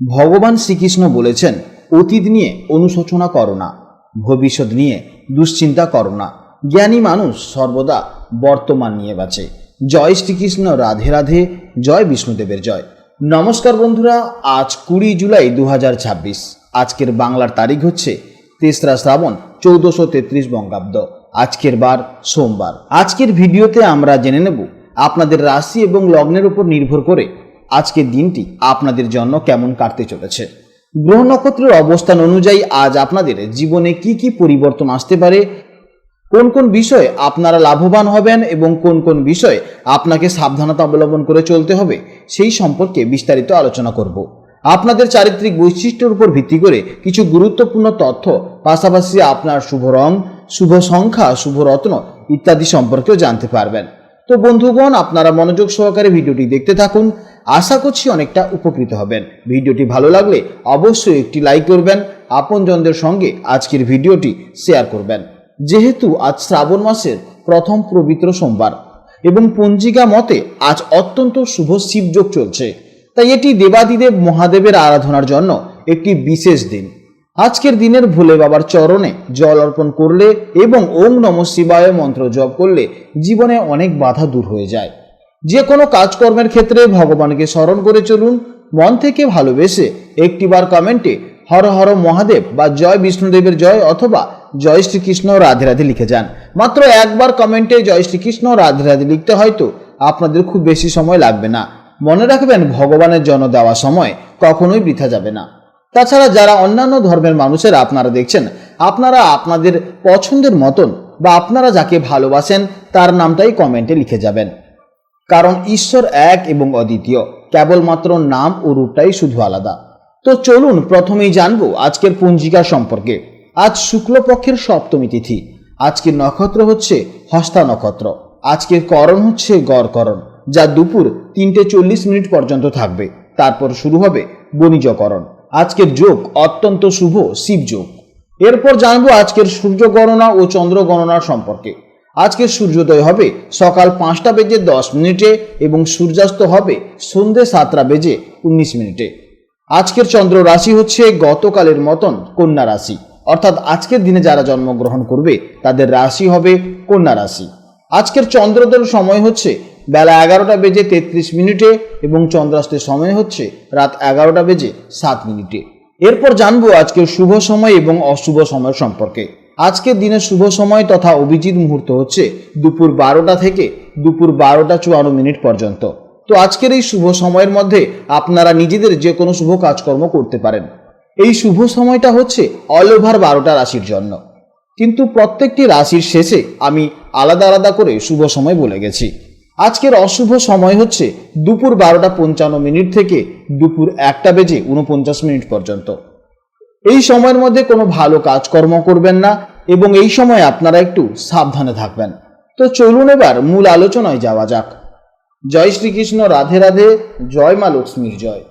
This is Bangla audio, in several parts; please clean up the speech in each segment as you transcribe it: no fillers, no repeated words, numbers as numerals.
ভগবান শ্রীকৃষ্ণ বলেছেন, অতীত নিয়ে অনুশোচনা করো না, ভবিষ্যৎ নিয়ে দুশ্চিন্তা করো না। জ্ঞানী মানুষ সর্বদা বর্তমান নিয়ে বাঁচে। জয় শ্রীকৃষ্ণ, রাধে রাধে, জয় বিষ্ণুদেবের জয়। নমস্কার বন্ধুরা, আজ 20 জুলাই 2026। আজকের বাংলার তারিখ হচ্ছে 3রা শ্রাবণ 1433 বঙ্গাব্দ। আজকের বার সোমবার। আজকের ভিডিওতে আমরা জেনে নেব আপনাদের রাশি এবং লগ্নের উপর নির্ভর করে আজকের দিনটি আপনাদের জন্য কেমন কাটতে চলেছে। গ্রহ নক্ষত্রের অবস্থান অনুযায়ী আজ আপনাদের জীবনে কি কি পরিবর্তন আসতে পারে, কোন কোন বিষয়ে আপনারা লাভবান হবেন এবং কোন কোন বিষয়ে আপনাকে সাবধানতা অবলম্বন করে চলতে হবে, সেই সম্পর্কে বিস্তারিত আলোচনা করব। আপনাদের চারিত্রিক বৈশিষ্ট্যের উপর ভিত্তি করে কিছু গুরুত্বপূর্ণ তথ্য, পাশাপাশি আপনার শুভ রং, শুভ সংখ্যা, শুভ রত্ন ইত্যাদি সম্পর্কেও জানতে পারবেন। তো বন্ধুগণ, আপনারা মনোযোগ সহকারে ভিডিওটি দেখতে থাকুন। আশা করছি অনেকটা উপকৃত হবেন। ভিডিওটি ভালো লাগলে অবশ্যই একটি লাইক করবেন, আপনজনদের সঙ্গে আজকের ভিডিওটি শেয়ার করবেন। যেহেতু আজ শ্রাবণ মাসের প্রথম পবিত্র সোমবার এবং পঞ্জিকা মতে আজ অত্যন্ত শুভ শিবযোগ চলছে, তাই এটি দেবাদিদেব মহাদেবের আরাধনার জন্য একটি বিশেষ দিন। আজকের দিনের ভোলে বাবার চরণে জল অর্পণ করলে এবং ওম নমঃ শিবায় মন্ত্র জপ করলে জীবনে অনেক বাধা দূর হয়ে যায়। যে কোনো কাজকর্মের ক্ষেত্রে ভগবানকে স্মরণ করে চলুন। মন থেকে ভালোবেসে একটিবার কমেন্টে হর হর মহাদেব বা জয় বিষ্ণুদেবের জয় অথবা জয় শ্রীকৃষ্ণ রাধে রাধে লিখে যান। মাত্র একবার কমেন্টে জয় শ্রীকৃষ্ণ রাধে রাধে লিখতে হয়তো আপনাদের খুব বেশি সময় লাগবে না। মনে রাখবেন, ভগবানের জন্য দেওয়া সময় কখনোই বৃথা যাবে না। তাছাড়া যারা অন্যান্য ধর্মের মানুষেরা আপনারা দেখছেন, আপনারা আপনাদের পছন্দের মতন বা আপনারা যাকে ভালোবাসেন তার নামটাই কমেন্টে লিখে যাবেন, কারণ ঈশ্বর এক এবং অদ্বিতীয়, কেবলমাত্র নাম ও রূপটাই শুধু আলাদা। তো চলুন প্রথমেই জানবো আজকের পঞ্জিকা সম্পর্কে। আজ শুক্লপক্ষের সপ্তমী তিথি। আজকের নক্ষত্র হচ্ছে হস্তা নক্ষত্র। আজকের করণ হচ্ছে গড়করণ, যা দুপুর 3:40 পর্যন্ত থাকবে। তারপর শুরু হবে বণিজকরণ। আজকের যোগ অত্যন্ত শুভ শিবযোগ। এরপর জানবো আজকের সূর্য গণনা ও চন্দ্র গণনার সম্পর্কে। আজকের সূর্যোদয় হবে সকাল 5:10 এবং সূর্যাস্ত হবে সন্ধ্যে 7:19। আজকের চন্দ্র রাশি হচ্ছে গতকালের মতন কন্যা রাশি, অর্থাৎ আজকের দিনে যারা জন্মগ্রহণ করবে তাদের রাশি হবে কন্যা রাশি। আজকের চন্দ্রোদয়ের সময় হচ্ছে বেলা 11:33 এবং চন্দ্রাস্তের সময় হচ্ছে রাত 11:07। এরপর জানবো আজকের শুভ সময় এবং অশুভ সময় সম্পর্কে। আজকের দিনের শুভ সময় তথা অভিজিৎ মুহূর্ত হচ্ছে দুপুর 12টা থেকে দুপুর 12:54 পর্যন্ত। তো আজকের এই শুভ সময়ের মধ্যে আপনারা নিজেদের যে কোনো শুভ কাজকর্ম করতে পারেন। এই শুভ সময়টা হচ্ছে অল ওভার 12টা রাশির জন্য, কিন্তু প্রত্যেকটি রাশির শেষে আমি আলাদা আলাদা করে শুভ সময় বলে গেছি। আজকের অশুভ সময় হচ্ছে দুপুর 12:55 থেকে দুপুর 1:49 পর্যন্ত। এই সময়ের মধ্যে কোনো ভালো কাজকর্ম করবেন না এবং এই সময় আপনারা একটু সাবধানে থাকবেন। তো চলুন এবার মূল আলোচনায় যাওয়া যাক। জয় শ্রীকৃষ্ণ, রাধে রাধে, জয় মা লক্ষ্মীর জয়।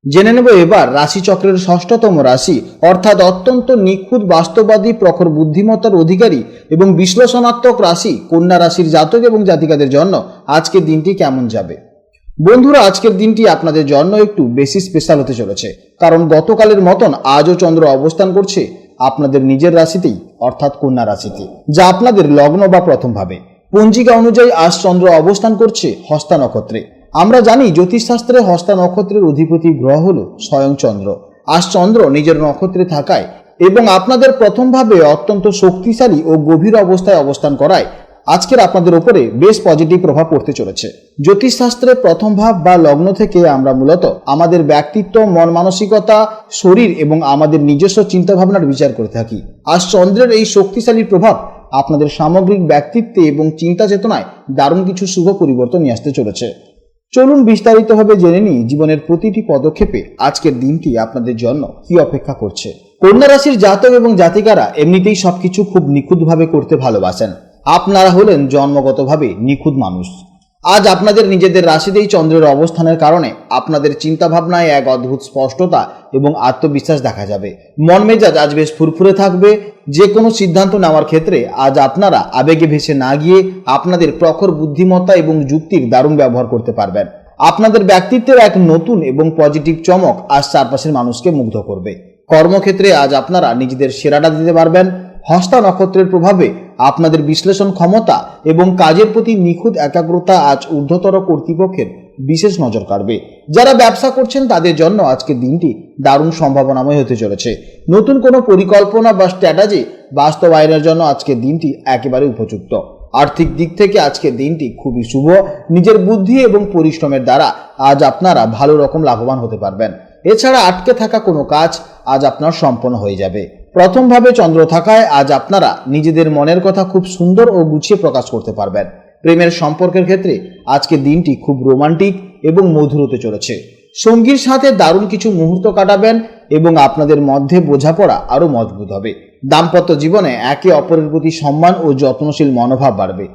জেনে নেব এবার রাশিচক্রের 6তম রাশি, অর্থাৎ অত্যন্ত নিখুঁত বাস্তববাদী প্রখর বুদ্ধিমত্তার অধিকারী এবং বিশ্লেষণাত্মক রাশি কন্যা রাশির জাতক এবং জাতিকাদের জন্য আজকের দিনটি কেমন যাবে। বন্ধুরা, আজকের দিনটি আপনাদের জন্য একটু বেশি স্পেশাল হতে চলেছে, কারণ গতকালের মতন আজও চন্দ্র অবস্থান করছে আপনাদের নিজের রাশিতেই, অর্থাৎ কন্যা রাশিতে, যা আপনাদের লগ্ন বা প্রথম ভাবে। পঞ্জিকা অনুযায়ী আজ চন্দ্র অবস্থান করছে হস্তা নক্ষত্রে। আমরা জানি জ্যোতিষশাস্ত্রে হস্তা নক্ষত্রের অধিপতি গ্রহ হল স্বয়ং চন্দ্র। আজ চন্দ্র নিজের নক্ষত্রে থাকায় এবং আপনাদের প্রথম ভাবে অত্যন্ত শক্তিশালী ও গভীর অবস্থায় অবস্থান করায় আজকের আপনাদের উপরে বেশ পজিটিভ প্রভাব পড়তে চলেছে। জ্যোতিষশাস্ত্রে প্রথম ভাব বা লগ্ন থেকে আমরা মূলত আমাদের ব্যক্তিত্ব, মন মানসিকতা, শরীর এবং আমাদের নিজস্ব চিন্তাভাবনার বিচার করে থাকি। আজ চন্দ্রের এই শক্তিশালী প্রভাব আপনাদের সামগ্রিক ব্যক্তিত্বে এবং চিন্তা চেতনায় দারুণ কিছু শুভ পরিবর্তন নিয়ে আসতে চলেছে। চলুন বিস্তারিতভাবে জেনে নিই জীবনের প্রতিটি পদক্ষেপে আজকের দিনটি আপনাদের জন্য কি অপেক্ষা করছে। কন্যা রাশির জাতক এবং জাতিকারা এমনিতেই সবকিছু খুব নিখুঁতভাবে করতে ভালোবাসেন। আপনারা হলেন জন্মগতভাবে নিখুঁত মানুষ। আজ আপনাদের নিজেদের রাশিতেই চন্দ্রের অবস্থানের কারণে আপনাদের চিন্তাভাবনায় এক অদ্ভুত স্পষ্টতা এবং আত্মবিশ্বাস দেখা যাবে। মন মেজাজ আজ বেশ ফুরফুরে থাকবে। যে কোনো সিদ্ধান্ত নেওয়ার ক্ষেত্রে আজ আপনারা আবেগে ভেসে না গিয়ে আপনাদের প্রখর বুদ্ধিমত্তা এবং যুক্তির দারুণ ব্যবহার করতে পারবেন। আপনাদের ব্যক্তিত্বের এক নতুন এবং পজিটিভ চমক আজ চারপাশের মানুষকে মুগ্ধ করবে। কর্মক্ষেত্রে আজ আপনারা নিজেদের সেরাটা দিতে পারবেন। হস্তা নক্ষত্রের প্রভাবে আপনাদের বিশ্লেষণ ক্ষমতা এবং কাজের প্রতি নিখুঁত একাগ্রতা আজ ঊর্ধ্বতর কর্তৃপক্ষের বিশেষ নজর কাড়বে। যারা ব্যবসা করছেন তাদের জন্য আজকের দিনটি দারুণ সম্ভাবনাময় হতে চলেছে। নতুন কোনো পরিকল্পনা বা স্ট্র্যাটেজি বাস্তবায়নের জন্য আজকের দিনটি একেবারে উপযুক্ত। আর্থিক দিক থেকে আজকের দিনটি খুবই শুভ। নিজের বুদ্ধি এবং পরিশ্রমের দ্বারা আজ আপনারা ভালো রকম লাভবান হতে পারবেন। এছাড়া আটকে থাকা কোনো কাজ আজ আপনার সম্পন্ন হয়ে যাবে। প্রথমভাবে চন্দ্র থাকায় আজ আপনারা নিজেদের মনের কথা খুব সুন্দর ও গুছিয়ে প্রকাশ করতে পারবেন। প্রেমের সম্পর্কের ক্ষেত্রে আজকের দিনটি খুব রোমান্টিক এবং মধুর হতে চলেছে। সঙ্গীর সাথে দারুণ কিছু মুহূর্ত কাটাবেন এবং আপনাদের মধ্যে বোঝাপড়া আরও মজবুত হবে। দাম্পত্য জীবনে একে অপরের প্রতি সম্মান ও যত্নশীল মনোভাব বাড়বে।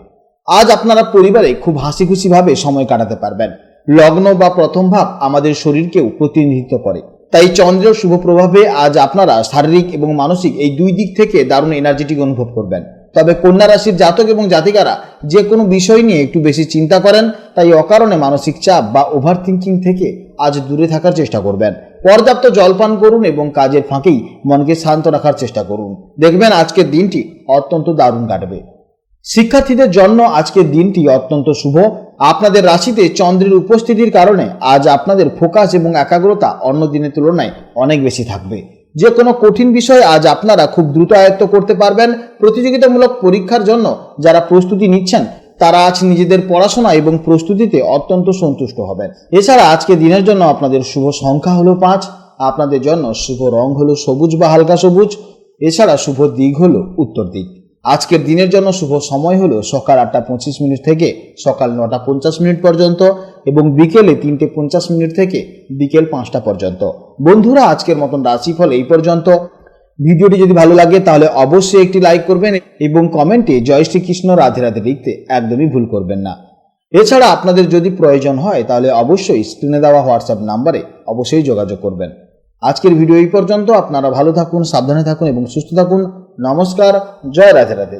আজ আপনারা পরিবারে খুব হাসি খুশিভাবে সময় কাটাতে পারবেন। লগ্ন বা প্রথম ভাব আমাদের শরীরকেও প্রতিনিধিত্ব করে, তাই চন্দ্রের শুভ প্রভাবে আজ আপনারা শারীরিক এবং মানসিক এই দুই দিক থেকে দারুণ এনার্জেটিক অনুভব করবেন। তবে কন্যা রাশির জাতক এবং জাতিকারা যে কোনো বিষয় নিয়ে একটু বেশি চিন্তা করেন, তাই অকারণে মানসিক চাপ বা ওভার থিঙ্কিং থেকে আজ দূরে থাকার চেষ্টা করবেন। পর্যাপ্ত জলপান করুন এবং কাজের ফাঁকেই মনকে শান্ত রাখার চেষ্টা করুন। দেখবেন আজকের দিনটি অত্যন্ত দারুণ কাটবে। শিক্ষার্থীদের জন্য আজকের দিনটি অত্যন্ত শুভ। আপনাদের রাশিতে চন্দ্রের উপস্থিতির কারণে আজ আপনাদের ফোকাস এবং একাগ্রতা অন্য দিনের তুলনায় অনেক বেশি থাকবে। যে কোনো কঠিন বিষয় আজ আপনারা খুব দ্রুত আয়ত্ত করতে পারবেন। প্রতিযোগিতামূলক পরীক্ষার জন্য যারা প্রস্তুতি নিচ্ছেন তারা আজ নিজেদের পড়াশোনা এবং প্রস্তুতিতে অত্যন্ত সন্তুষ্ট হবেন। এছাড়া আজকে দিনের জন্য আপনাদের শুভ সংখ্যা হলো 5, আপনাদের জন্য শুভ রং হলো সবুজ বা হালকা সবুজ। এছাড়া শুভ দিক হলো উত্তর দিক। আজকের দিনের জন্য শুভ সময় হলো সকাল 8:25 থেকে সকাল 9:50 পর্যন্ত এবং বিকেলে 3:50 থেকে বিকেল 5টা পর্যন্ত। বন্ধুরা, আজকের মতন রাশিফল এই পর্যন্ত। ভিডিওটি যদি ভালো লাগে তাহলে অবশ্যই একটি লাইক করবেন এবং কমেন্টে জয় শ্রীকৃষ্ণ রাধে রাধে লিখতে একদমই ভুল করবেন না। এছাড়া আপনাদের যদি প্রয়োজন হয় তাহলে অবশ্যই স্ক্রিনে দেওয়া হোয়াটসঅ্যাপ নাম্বারে অবশ্যই যোগাযোগ করবেন। আজকের ভিডিও এই পর্যন্ত। আপনারা ভালো থাকুন, সাবধানে থাকুন এবং সুস্থ থাকুন। নমস্কার, জয় রাধে রাধে।